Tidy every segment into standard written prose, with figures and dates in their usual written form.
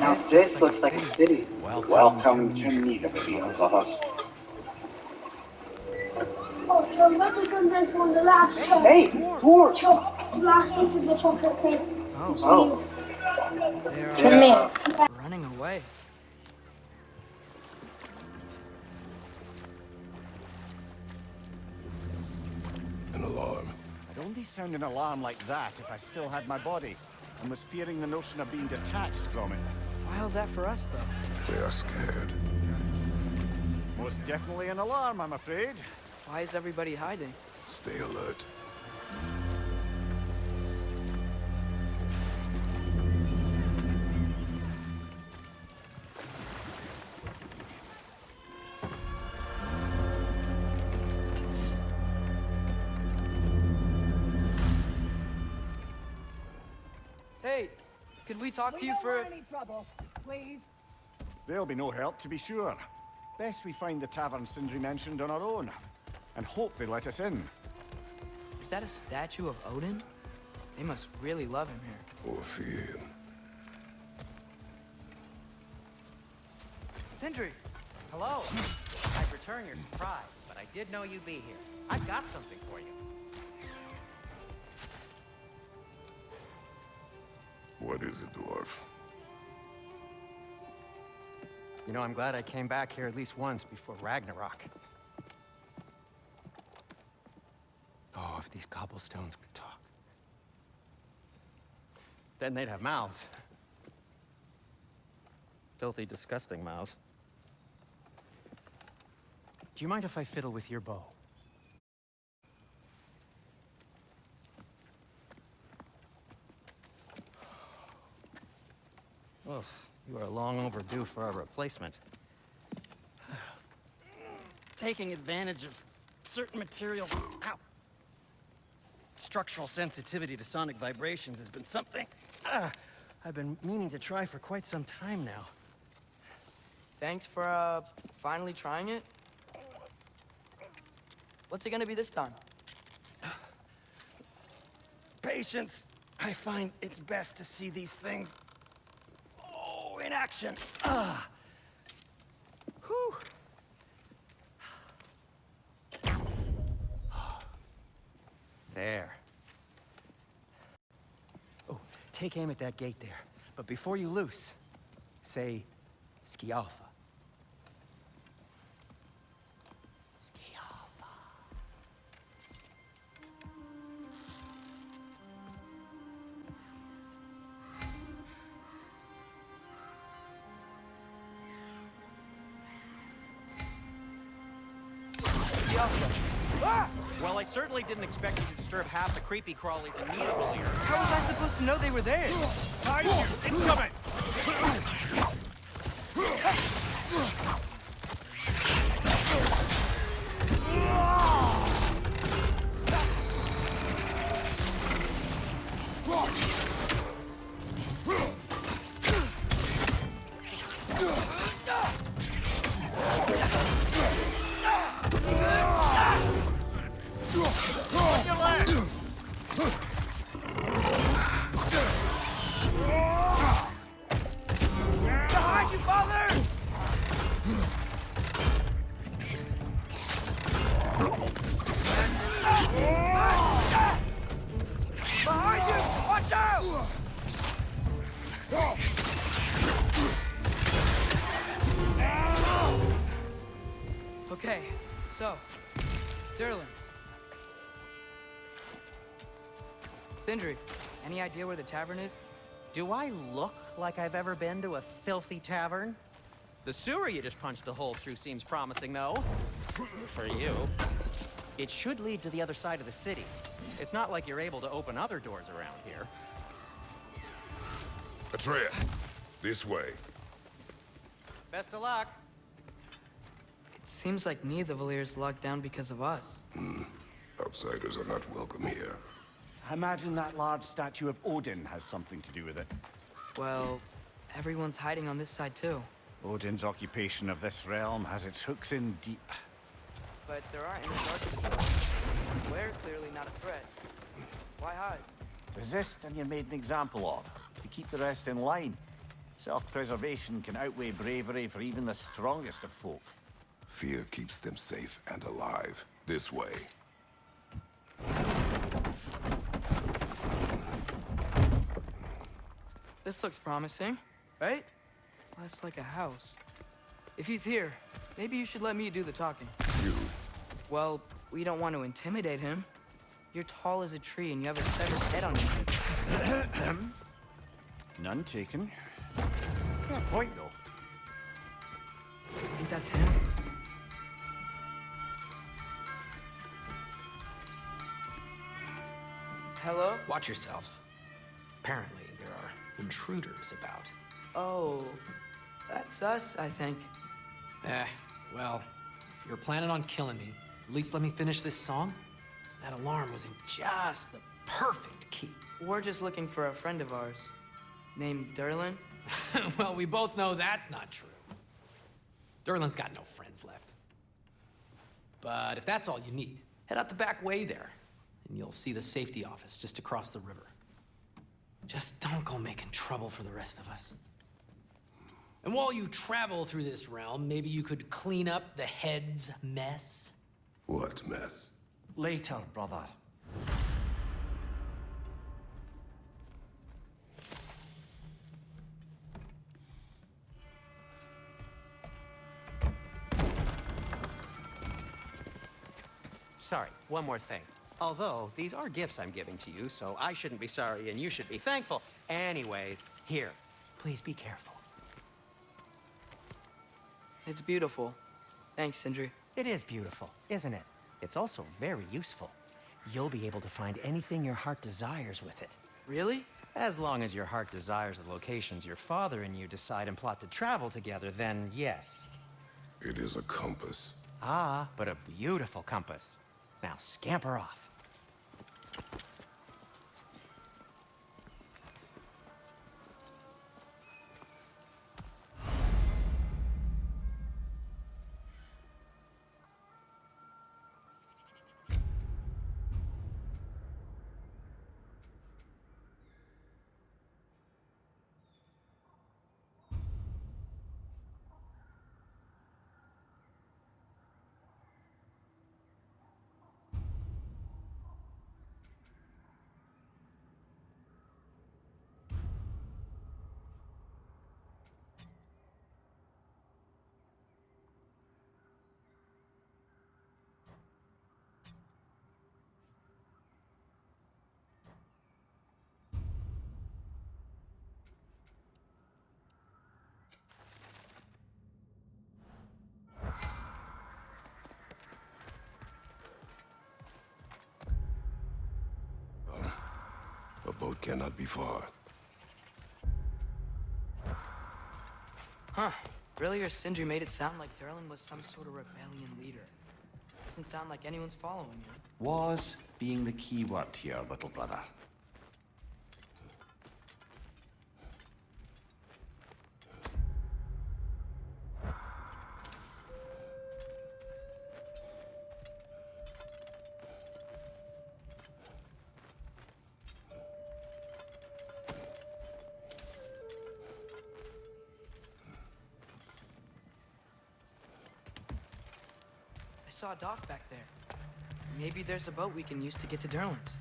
Now this looks like a city. Welcome to Niederville, boss. Oh, so remember sometimes from the last Hey, Dwarf! last into the chocolate cake. Oh. They're To me. running away. An alarm. I'd only sound an alarm like that if I still had my body, and was fearing the notion of being detached from it. Why all that for us, though? They are scared. Most definitely an alarm, I'm afraid. Why is everybody hiding? Stay alert. Hey, could we talk to you for... any trouble, please. There'll be no help, to be sure. Best we find the tavern Sindri mentioned on our own, and hope they let us in. Is that a statue of Odin? They must really love him here. Or fear him. Sindri! Hello! I'd return your surprise, but I did know you'd be here. I've got something for you. What is it, dwarf? You know, I'm glad I came back here at least once before Ragnarok. Oh, if these cobblestones could talk. Then they'd have mouths. Filthy, disgusting mouths. Do you mind if I fiddle with your bow? Oh, you are long overdue for a replacement. Taking advantage of certain materials. Ow! Structural sensitivity to sonic vibrations has been something I've been meaning to try for quite some time now. Thanks for, finally trying it. What's it gonna be this time? Patience. I find it's best to see these things in action. Whew. There. Oh, take aim at that gate there. But before you loose, say Skialfa. Skialfa. Well, I certainly didn't expect you to disturb half the creepy crawlies in Niederville here. How was I supposed to know they were there? Behind you! Incoming! Okay, so, Sterling. Sindri, any idea where the tavern is? Do I look like I've ever been to a filthy tavern? The sewer you just punched a hole through seems promising, though. For you. It should lead to the other side of the city. It's not like you're able to open other doors around here. Atreya, this way. Best of luck. It seems like Niederville's locked down because of us. Outsiders are not welcome here. I imagine that large statue of Odin has something to do with it. Well, everyone's hiding on this side too. Odin's occupation of this realm has its hooks in deep. But there aren't any guards. We're clearly not a threat. Why hide? Resist and you're made an example of, to keep the rest in line. Self-preservation can outweigh bravery for even the strongest of folk. Fear keeps them safe and alive. This way. This looks promising, right? Well, that's like a house. If he's here, maybe you should let me do the talking. You. Well, we don't want to intimidate him. You're tall as a tree and you have a severed head on your head. None taken. Fair point, though. Think that's him? Hello? Watch yourselves. Apparently, there are intruders about. Oh, that's us, I think. Well, if you're planning on killing me, at least let me finish this song. That alarm was in just the perfect key. We're just looking for a friend of ours, named Derlin. Well, we both know that's not true. Derlin's got no friends left. But if that's all you need, head out the back way there, and you'll see the safety office just across the river. Just don't go making trouble for the rest of us. And while you travel through this realm, maybe you could clean up the head's mess? What mess? Later, brother. Sorry, one more thing. Although, these are gifts I'm giving to you, so I shouldn't be sorry and you should be thankful. Anyways, here, please be careful. It's beautiful. Thanks, Sindri. It is beautiful, isn't it? It's also very useful. You'll be able to find anything your heart desires with it. Really? As long as your heart desires the locations your father and you decide and plot to travel together, then yes. It is a compass. Ah, but a beautiful compass. Now scamper off. A boat cannot be far. Huh. Earlier, Sindri made it sound like Derlin was some sort of rebellion leader. Doesn't sound like anyone's following him. Was being the key word here, little brother. I saw a dock back there. Maybe there's a boat we can use to get to Derlin's.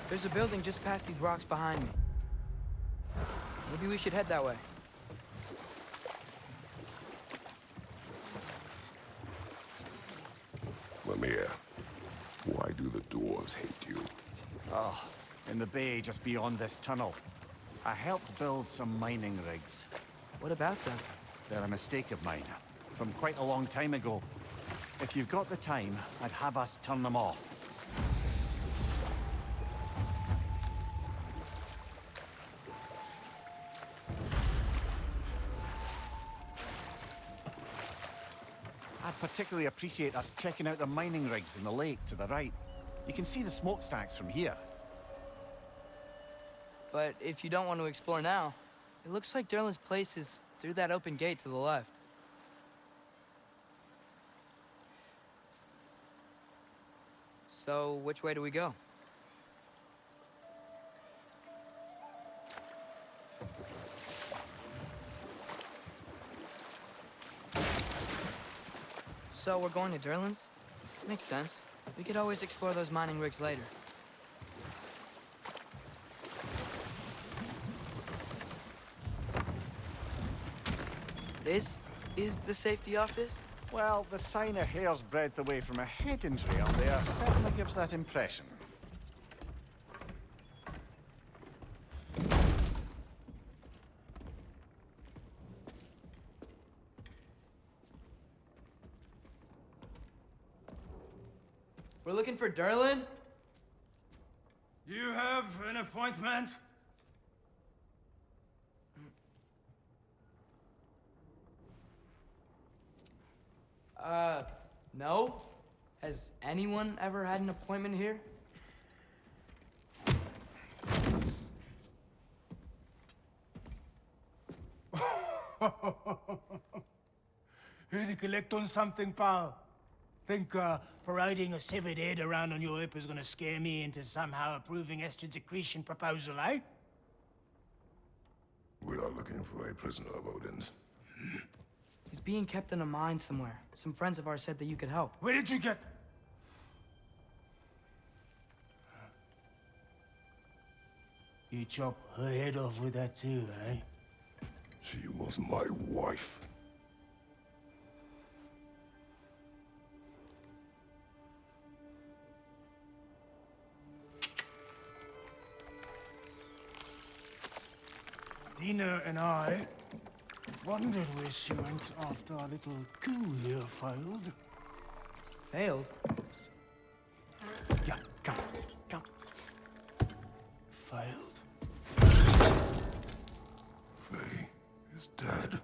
There's a building just past these rocks behind me. Maybe we should head that way. Mimir, why do the dwarves hate you? Oh, in the bay just beyond this tunnel. I helped build some mining rigs. What about them? They're a mistake of mine, from quite a long time ago. If you've got the time, I'd have us turn them off. I'd particularly appreciate us checking out the mining rigs in the lake to the right. You can see the smokestacks from here. But if you don't want to explore now, It looks like Derlin's place is through that open gate to the left. So, which way do we go? So, we're going to Derlin's? Makes sense. We could always explore those mining rigs later. This is the safety office? Well, the sign a hair's breadth away from a head injury up there certainly gives that impression. We're looking for Derlin? You have an appointment? No? Has anyone ever had an appointment here? Here to collect on something, pal? Think, parading a severed head around on your hip is gonna scare me into somehow approving Esther's accretion proposal, eh? We are looking for a prisoner of Odin's. He's being kept in a mine somewhere. Some friends of ours said that you could help. Where did you get... You chop her head off with that too, eh? She was my wife. Dina and I wondered where she went after our little coup here failed. Failed? Yeah, come. Failed. Faye is dead.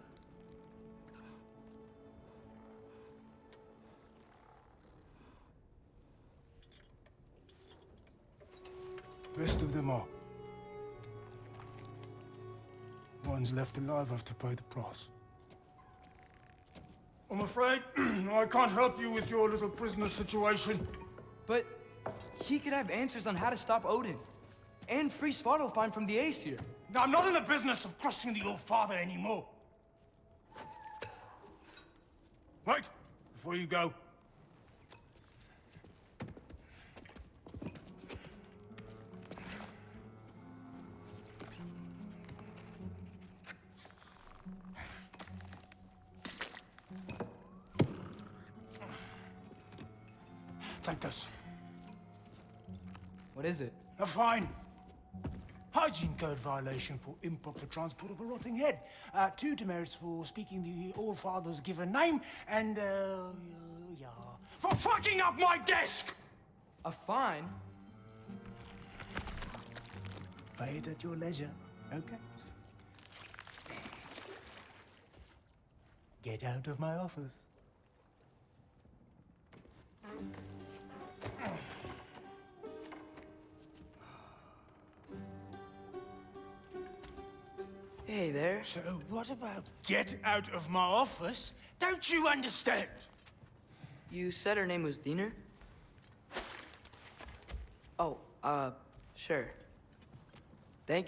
Rest of them are. Ones left alive have to pay the price. I'm afraid I can't help you with your little prisoner situation. But he could have answers on how to stop Odin. And free Svartalfheim from the Aesir. Now, I'm not in the business of crossing the old father anymore. Right, before you go. Take this. What is it? A fine. Hygiene code violation for improper transport of a rotting head. 2 demerits for speaking the All-Father's given name, and, yeah, for fucking up my desk! A fine? Pay it at your leisure, okay? Get out of my office. Hey there. So what about get out of my office? Don't you understand? You said her name was Diener? Oh, sure. Thank you.